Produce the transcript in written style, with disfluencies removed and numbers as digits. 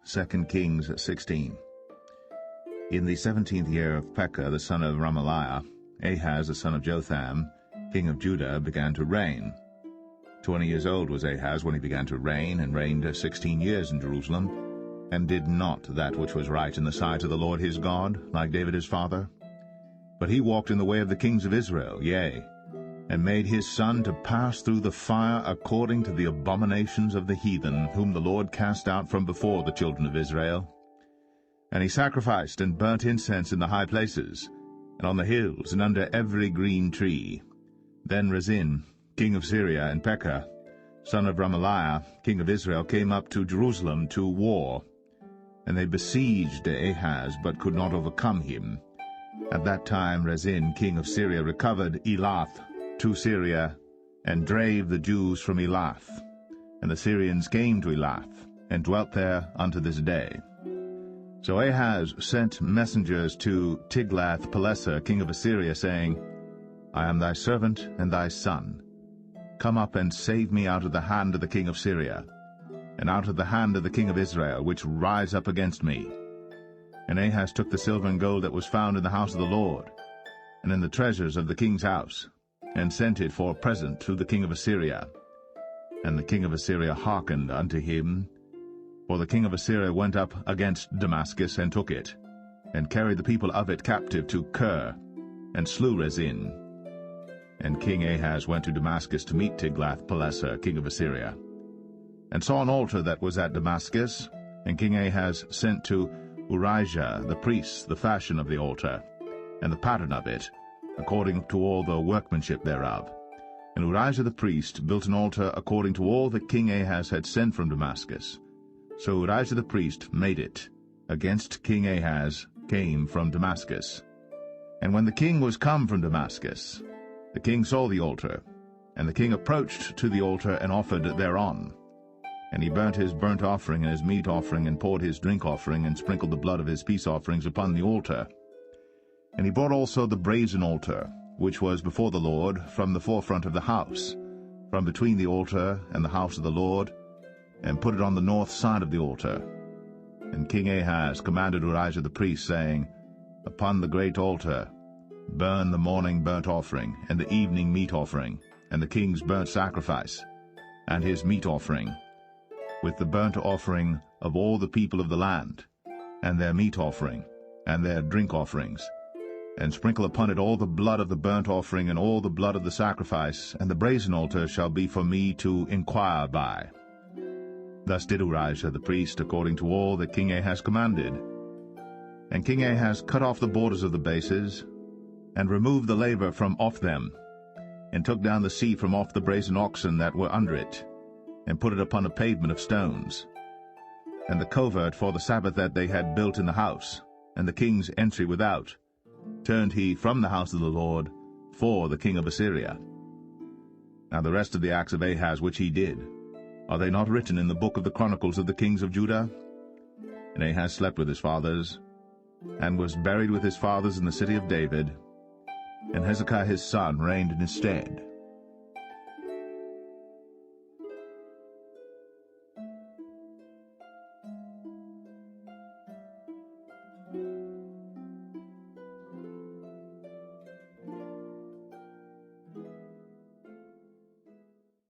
2 Kings 16. In the 17th year of Pekah the son of Remaliah, Ahaz the son of Jotham, king of Judah, began to reign. 20 years old was Ahaz when he began to reign, and reigned 16 years in Jerusalem, and did not that which was right in the sight of the Lord his God, like David his father. But he walked in the way of the kings of Israel, yea, and made his son to pass through the fire according to the abominations of the heathen, whom the Lord cast out from before the children of Israel. And he sacrificed and burnt incense in the high places, and on the hills, and under every green tree. Then Rezin, king of Syria, and Pekah, son of Remaliah, king of Israel, came up to Jerusalem to war. And they besieged Ahaz, but could not overcome him. At that time Rezin, king of Syria, recovered Elath to Syria, and drave the Jews from Elath. And the Syrians came to Elath, and dwelt there unto this day. So Ahaz sent messengers to Tiglath-Pileser, king of Assyria, saying, I am thy servant and thy son. Come up and save me out of the hand of the king of Syria, and out of the hand of the king of Israel, which rise up against me. And Ahaz took the silver and gold that was found in the house of the Lord, and in the treasures of the king's house, and sent it for a present to the king of Assyria. And the king of Assyria hearkened unto him, for the king of Assyria went up against Damascus, and took it, and carried the people of it captive to Kir, and slew Rezin. And King Ahaz went to Damascus to meet Tiglath-Pileser, king of Assyria, and saw an altar that was at Damascus. And King Ahaz sent to Urijah the priest the fashion of the altar, and the pattern of it, according to all the workmanship thereof. And Urijah the priest built an altar according to all that King Ahaz had sent from Damascus. So Urijah the priest made it, against King Ahaz came from Damascus. And when the king was come from Damascus, the king saw the altar, and the king approached to the altar, and offered thereon. And he burnt his burnt offering and his meat offering, and poured his drink offering, and sprinkled the blood of his peace offerings upon the altar. And he brought also the brazen altar, which was before the Lord, from the forefront of the house, from between the altar and the house of the Lord, and put it on the north side of the altar. And King Ahaz commanded Urijah the priest, saying, Upon the great altar burn the morning burnt offering, and the evening meat offering, and the king's burnt sacrifice, and his meat offering, with the burnt offering of all the people of the land, and their meat offering, and their drink offerings, and sprinkle upon it all the blood of the burnt offering, and all the blood of the sacrifice, and the brazen altar shall be for me to inquire by. Thus did Urijah the priest, according to all that King Ahaz commanded. And King Ahaz cut off the borders of the bases, and removed the laver from off them, and took down the sea from off the brazen oxen that were under it, and put it upon a pavement of stones. And the covert for the Sabbath that they had built in the house, and the king's entry without, turned he from the house of the Lord for the king of Assyria. Now the rest of the acts of Ahaz which he did, are they not written in the book of the chronicles of the kings of Judah? And Ahaz slept with his fathers, and was buried with his fathers in the city of David, and Hezekiah his son reigned in his stead.